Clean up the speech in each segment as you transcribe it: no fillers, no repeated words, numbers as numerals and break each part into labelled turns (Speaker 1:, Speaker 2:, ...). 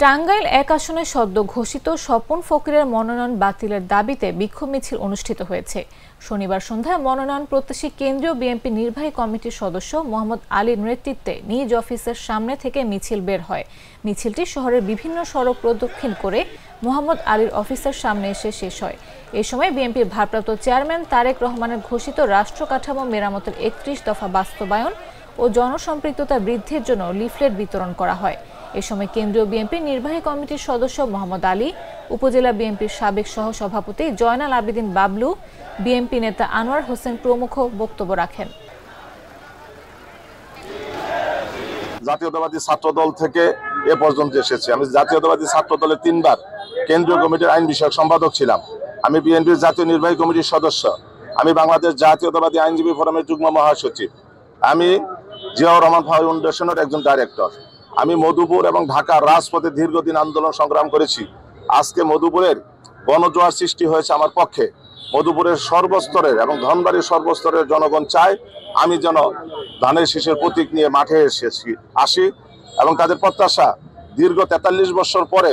Speaker 1: টাঙ্গাইল এক আসনে সদ্য ঘোষিত স্বপন ফকিরের মনোনয়ন বাতিলের দাবিতে বিক্ষোভ মিছিল অনুষ্ঠিত হয়েছে। শনিবার সন্ধ্যায় মনোনয়ন প্রত্যাশী কেন্দ্রীয় বিএনপি নির্বাহী কমিটির সদস্য মোহাম্মদ আলীর নেতৃত্বে নিজ অফিসের সামনে থেকে মিছিল বের হয়। মিছিলটি শহরের বিভিন্ন সড়ক প্রদক্ষিণ করে মোহাম্মদ আলীর অফিসের সামনে এসে শেষ হয়। এ সময় বিএনপির ভারপ্রাপ্ত চেয়ারম্যান তারেক রহমানের ঘোষিত রাষ্ট্র কাঠামো মেরামতের 31 দফা বাস্তবায়ন ও জনসম্পৃক্ততা বৃদ্ধির জন্য লিফলেট বিতরণ করা হয়। এ সময় কেন্দ্রীয় বিএনপির নির্বাহী কমিটির সদস্য মোহাম্মদ আলী, উপজেলা বিএনপির সাবেক সহ-সভাপতি জয়নাল আবেদিন বাবলু, বিএনপি নেতা আনোয়ার হোসেন প্রমুখ বক্তব্য রাখেন।
Speaker 2: জাতীয়তাবাদী ছাত্রদল থেকে এ পর্যন্ত এসেছে। আমি জাতীয়তাবাদী ছাত্রদলের 3 বার কেন্দ্রীয় কমিটির আইন বিষয়ক সম্পাদক ছিলাম। আমি বিএনপির জাতীয় নির্বাহী কমিটির সদস্য। আমি বাংলাদেশ জাতীয়তাবাদী আইনজীবী ফোরামের যুগ্ম মহাসচিব। আমি জিয়াউর রহমান ফাউন্ডেশনের একজন ডাইরেক্টর। আমি মধুপুর এবং ঢাকার রাজপথে দীর্ঘদিন আন্দোলন সংগ্রাম করেছি। আজকে মধুপুরের গণজোয়ার সৃষ্টি হয়েছে আমার পক্ষে। মধুপুরের সর্বস্তরের এবং ধনবাড়ির সর্বস্তরের জনগণ চায় আমি যেন ধানের শীষের প্রতীক নিয়ে মাঠে আসি এবং তাদের প্রত্যাশা দীর্ঘ 43 বছর পরে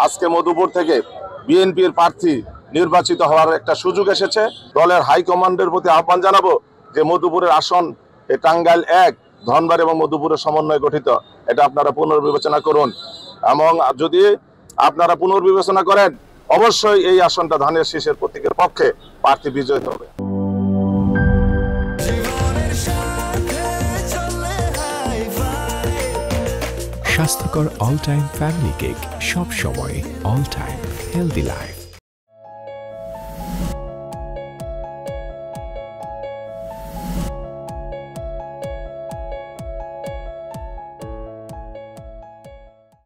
Speaker 2: আজকে মধুপুর থেকে বিএনপির প্রার্থী নির্বাচিত হওয়ার একটা সুযোগ এসেছে। দলের হাইকমান্ডের প্রতি আহ্বান জানাবো যে মধুপুরের আসন টাঙ্গাইল 1, ধনবাড়ি এবং মধুপুরের সমন্বয়ে গঠিত, এটা আপনারা পুনর্বিবেচনা করুন এবং যদি আপনারা পুনর্বিবেচনা করেন অবশ্যই এই আসনটা ধানের শীষের প্রতীকের পক্ষে প্রার্থী বিজয়ী হবে।
Speaker 3: স্বাস্থ্যকর অল টাইম ফ্যামিলি কেক, সব সময় অল টাইম হেলদি লাইফ।